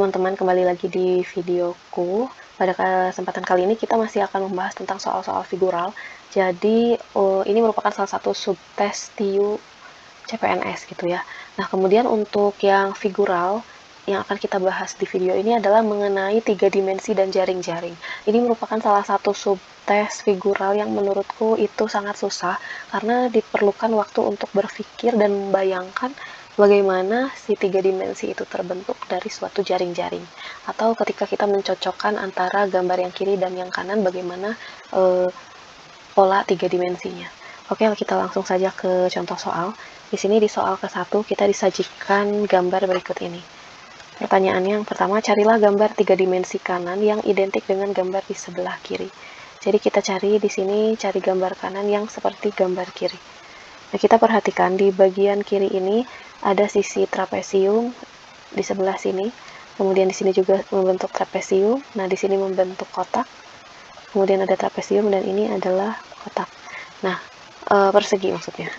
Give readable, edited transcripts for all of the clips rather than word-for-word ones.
teman-teman, kembali lagi di videoku. Pada kesempatan kali ini kita masih akan membahas tentang soal-soal figural. Jadi ini merupakan salah satu subtes TIU CPNS gitu ya. Nah, kemudian untuk yang figural yang akan kita bahas di video ini adalah mengenai 3 dimensi dan jaring-jaring. Ini merupakan salah satu subtes figural yang menurutku itu sangat susah karena diperlukan waktu untuk berpikir dan membayangkan bagaimana si 3 dimensi itu terbentuk dari suatu jaring-jaring, atau ketika kita mencocokkan antara gambar yang kiri dan yang kanan, bagaimana pola 3 dimensinya. Oke, kita langsung saja ke contoh soal. Di sini di soal ke-1 kita disajikan gambar berikut ini. Pertanyaan yang pertama, carilah gambar 3 dimensi kanan yang identik dengan gambar di sebelah kiri. Jadi kita cari di sini, cari gambar kanan yang seperti gambar kiri. Nah, kita perhatikan di bagian kiri ini ada sisi trapesium di sebelah sini. Kemudian di sini juga membentuk trapesium. Nah, di sini membentuk kotak. Kemudian ada trapesium dan ini adalah kotak. Nah, persegi maksudnya.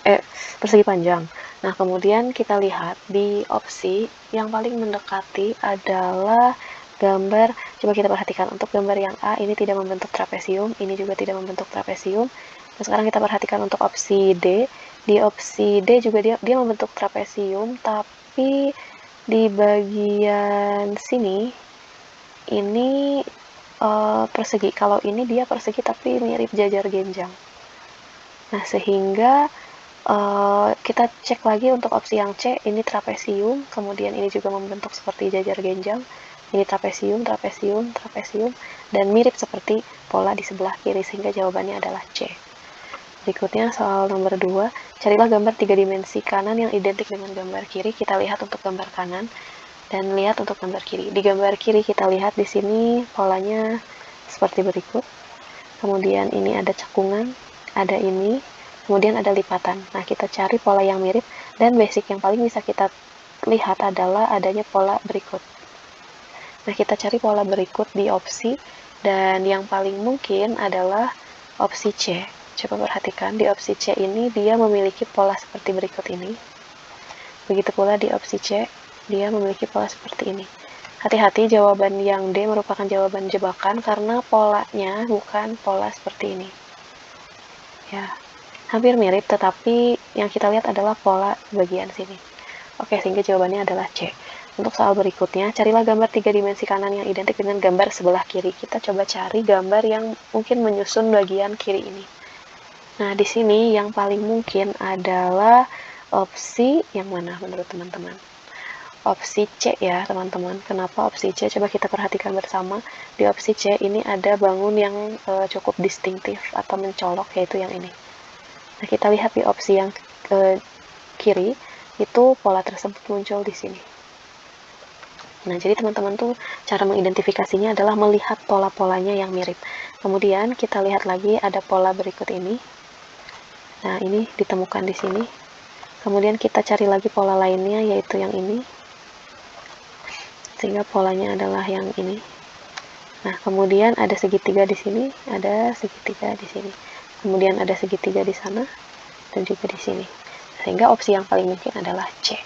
Persegi panjang. Nah, kemudian kita lihat di opsi yang paling mendekati adalah gambar, coba kita perhatikan untuk gambar yang A ini tidak membentuk trapesium, ini juga tidak membentuk trapesium. Nah, sekarang kita perhatikan untuk opsi D. Di opsi D juga dia membentuk trapesium, tapi di bagian sini ini persegi. Kalau ini dia persegi tapi mirip jajar genjang. Nah, sehingga kita cek lagi untuk opsi yang C, ini trapesium, kemudian ini juga membentuk seperti jajar genjang. Ini trapesium, trapesium, trapesium, dan mirip seperti pola di sebelah kiri, sehingga jawabannya adalah C. Berikutnya soal nomor 2, carilah gambar 3 dimensi kanan yang identik dengan gambar kiri. Kita lihat untuk gambar kanan dan lihat untuk gambar kiri. Di gambar kiri kita lihat di sini polanya seperti berikut. Kemudian ini ada cekungan, ada ini, kemudian ada lipatan. Nah, kita cari pola yang mirip dan basic yang paling bisa kita lihat adalah adanya pola berikut. Nah, kita cari pola berikut di opsi dan yang paling mungkin adalah opsi C. Coba perhatikan di opsi C ini dia memiliki pola seperti berikut ini. Begitu pula di opsi C, dia memiliki pola seperti ini. Hati-hati, jawaban yang D merupakan jawaban jebakan karena polanya bukan pola seperti ini. Ya, hampir mirip, tetapi yang kita lihat adalah pola bagian sini. Oke, sehingga jawabannya adalah C. Untuk soal berikutnya, carilah gambar 3 dimensi kanan yang identik dengan gambar sebelah kiri. Kita coba cari gambar yang mungkin menyusun bagian kiri ini. Nah, di sini yang paling mungkin adalah opsi yang mana menurut teman-teman? Opsi C ya, teman-teman. Kenapa opsi C? Coba kita perhatikan bersama. Di opsi C ini ada bangun yang cukup distintif atau mencolok, yaitu yang ini. Nah, kita lihat di opsi yang kiri, itu pola tersebut muncul di sini. Nah, jadi teman-teman tuh cara mengidentifikasinya adalah melihat pola-polanya yang mirip. Kemudian kita lihat lagi ada pola berikut ini. Nah, ini ditemukan di sini. Kemudian kita cari lagi pola lainnya, yaitu yang ini. Sehingga polanya adalah yang ini. Nah, kemudian ada segitiga di sini, ada segitiga di sini. Kemudian ada segitiga di sana, dan juga di sini. Sehingga opsi yang paling mungkin adalah C.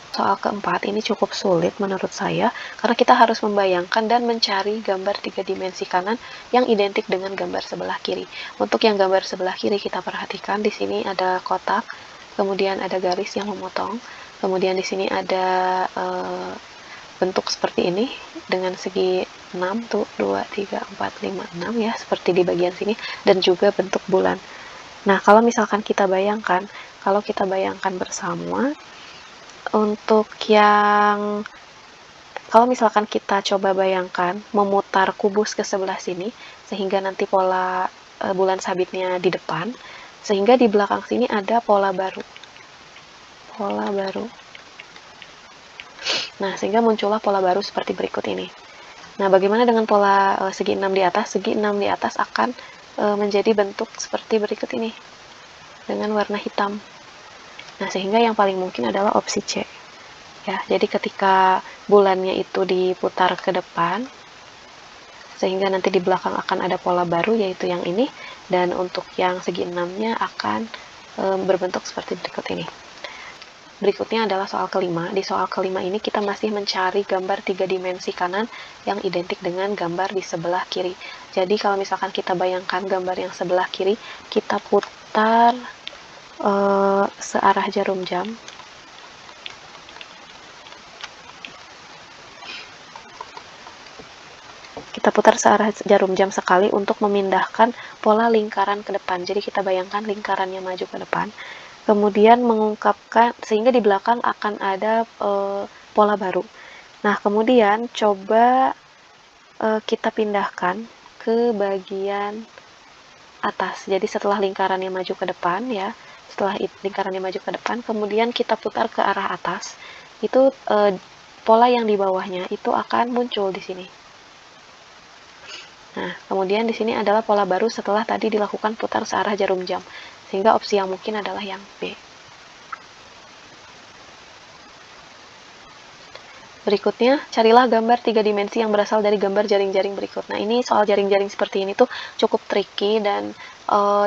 Soal keempat ini cukup sulit menurut saya, karena kita harus membayangkan dan mencari gambar 3 dimensi kanan yang identik dengan gambar sebelah kiri. Untuk yang gambar sebelah kiri kita perhatikan di sini ada kotak, kemudian ada garis yang memotong, kemudian di sini ada bentuk seperti ini dengan segi 6 tuh 2, 3, 4, 5, 6 ya, seperti di bagian sini, dan juga bentuk bulan. Nah, kalau misalkan kita bayangkan, bersama untuk yang kalau misalkan kita coba bayangkan memutar kubus ke sebelah sini sehingga nanti pola bulan sabitnya di depan, sehingga di belakang sini ada pola baru. Nah, sehingga muncullah pola baru seperti berikut ini. Nah, bagaimana dengan pola segi 6 di atas? Segi 6 di atas akan menjadi bentuk seperti berikut ini dengan warna hitam. Nah, sehingga yang paling mungkin adalah opsi C. Ya, jadi ketika bulannya itu diputar ke depan, sehingga nanti di belakang akan ada pola baru, yaitu yang ini, dan untuk yang segi 6-nya akan berbentuk seperti berikut ini. berikutnya adalah soal kelima. Di soal kelima ini kita masih mencari gambar 3 dimensi kanan yang identik dengan gambar di sebelah kiri. Jadi kalau misalkan kita bayangkan gambar yang sebelah kiri, kita putar searah jarum jam. Kita putar searah jarum jam sekali untuk memindahkan pola lingkaran ke depan. Jadi kita bayangkan lingkarannya maju ke depan. Kemudian mengungkapkan, sehingga di belakang akan ada pola baru. Nah, kemudian coba kita pindahkan ke bagian atas. Jadi setelah lingkarannya maju ke depan ya, setelah lingkarannya maju ke depan, kemudian kita putar ke arah atas, itu pola yang di bawahnya itu akan muncul di sini. Nah, kemudian di sini adalah pola baru setelah tadi dilakukan putar searah jarum jam, sehingga opsi yang mungkin adalah yang B. Berikutnya, carilah gambar 3 dimensi yang berasal dari gambar jaring-jaring berikut. Nah, ini soal jaring-jaring seperti ini tuh cukup tricky dan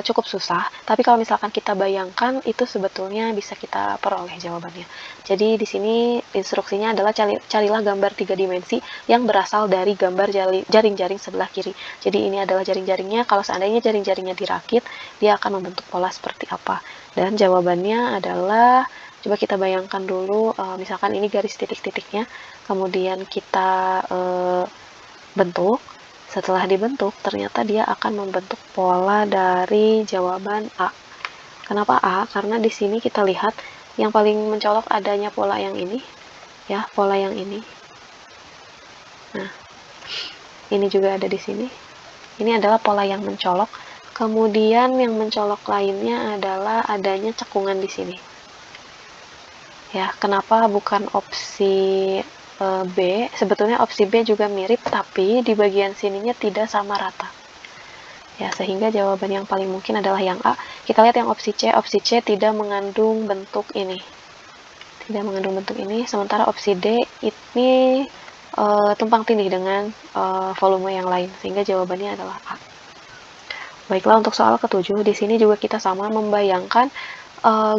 cukup susah. Tapi kalau misalkan kita bayangkan, itu sebetulnya bisa kita peroleh jawabannya. Jadi, di sini instruksinya adalah carilah gambar 3 dimensi yang berasal dari gambar jaring-jaring sebelah kiri. Jadi, ini adalah jaring-jaringnya. Kalau seandainya jaring-jaringnya dirakit, dia akan membentuk pola seperti apa. Dan jawabannya adalah, coba kita bayangkan dulu, misalkan ini garis titik-titiknya, kemudian kita bentuk. Setelah dibentuk, ternyata dia akan membentuk pola dari jawaban A. Kenapa A? Karena di sini kita lihat yang paling mencolok adanya pola yang ini, ya, pola yang ini. Nah, ini juga ada di sini. Ini adalah pola yang mencolok. Kemudian yang mencolok lainnya adalah adanya cekungan di sini. Ya, kenapa bukan opsi B? Sebetulnya opsi B juga mirip, tapi di bagian sininya tidak sama rata. Ya, sehingga jawaban yang paling mungkin adalah yang A. Kita lihat yang opsi C. Opsi C tidak mengandung bentuk ini. Tidak mengandung bentuk ini, sementara opsi D ini tumpang tindih dengan volume yang lain, sehingga jawabannya adalah A. Baiklah, untuk soal ketujuh, di sini juga kita sama membayangkan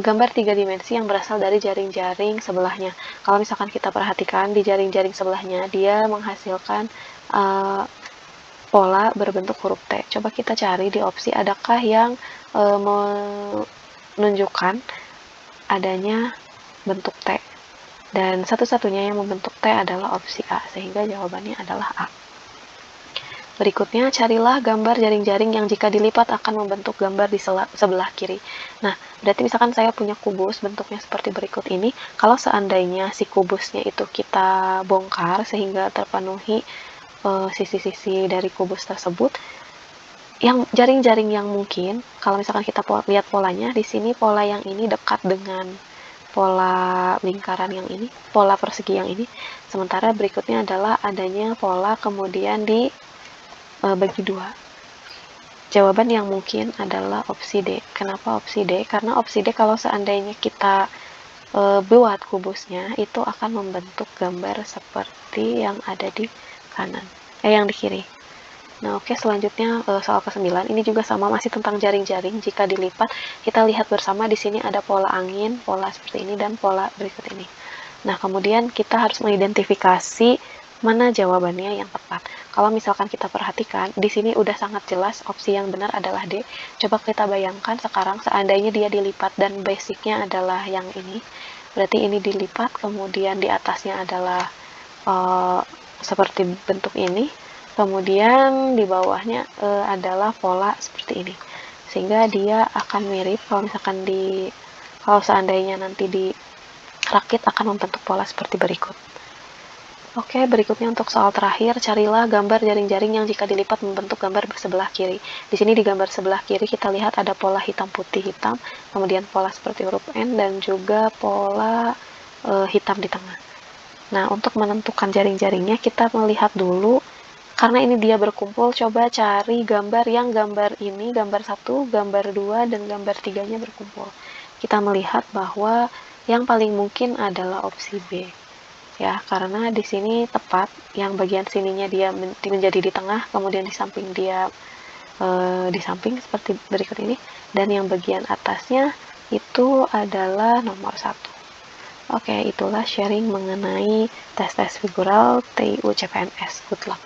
gambar 3 dimensi yang berasal dari jaring-jaring sebelahnya. Kalau misalkan kita perhatikan di jaring-jaring sebelahnya, dia menghasilkan pola berbentuk huruf T. Coba kita cari di opsi adakah yang menunjukkan adanya bentuk T. Dan satu-satunya yang membentuk T adalah opsi A, sehingga jawabannya adalah A. Berikutnya, carilah gambar jaring-jaring yang jika dilipat akan membentuk gambar di sebelah kiri. Nah, berarti misalkan saya punya kubus bentuknya seperti berikut ini. Kalau seandainya si kubusnya itu kita bongkar sehingga terpenuhi sisi-sisi dari kubus tersebut, yang jaring-jaring yang mungkin, kalau misalkan kita lihat polanya, di sini pola yang ini dekat dengan pola lingkaran yang ini, pola persegi yang ini. Sementara berikutnya adalah adanya pola kemudian di bagi dua. Jawaban yang mungkin adalah opsi D. Kenapa opsi D? Karena opsi D kalau seandainya kita buat kubusnya, itu akan membentuk gambar seperti yang ada di kanan, yang di kiri. Nah, oke, selanjutnya soal ke-9. Ini juga sama, masih tentang jaring-jaring. Jika dilipat, kita lihat bersama di sini ada pola angin, pola seperti ini, dan pola berikut ini. Nah, kemudian kita harus mengidentifikasi mana jawabannya yang tepat. Kalau misalkan kita perhatikan, di sini udah sangat jelas opsi yang benar adalah D. Coba kita bayangkan sekarang seandainya dia dilipat dan basicnya adalah yang ini. Berarti ini dilipat, kemudian di atasnya adalah seperti bentuk ini. Kemudian di bawahnya adalah pola seperti ini. Sehingga dia akan mirip kalau misalkan kalau seandainya nanti dirakit akan membentuk pola seperti berikut. Oke, berikutnya untuk soal terakhir, carilah gambar jaring-jaring yang jika dilipat membentuk gambar sebelah kiri. Di sini di gambar sebelah kiri kita lihat ada pola hitam putih hitam, kemudian pola seperti huruf N, dan juga pola hitam di tengah. Nah, untuk menentukan jaring-jaringnya kita melihat dulu, karena ini dia berkumpul, coba cari gambar yang gambar ini, gambar 1, gambar 2, dan gambar 3-nya berkumpul. Kita melihat bahwa yang paling mungkin adalah opsi B. Ya, karena di sini tepat, yang bagian sininya dia menjadi di tengah, kemudian di samping dia di samping seperti berikut ini, dan yang bagian atasnya itu adalah nomor 1. Oke, itulah sharing mengenai tes-tes figural TIU CPNS. Good luck.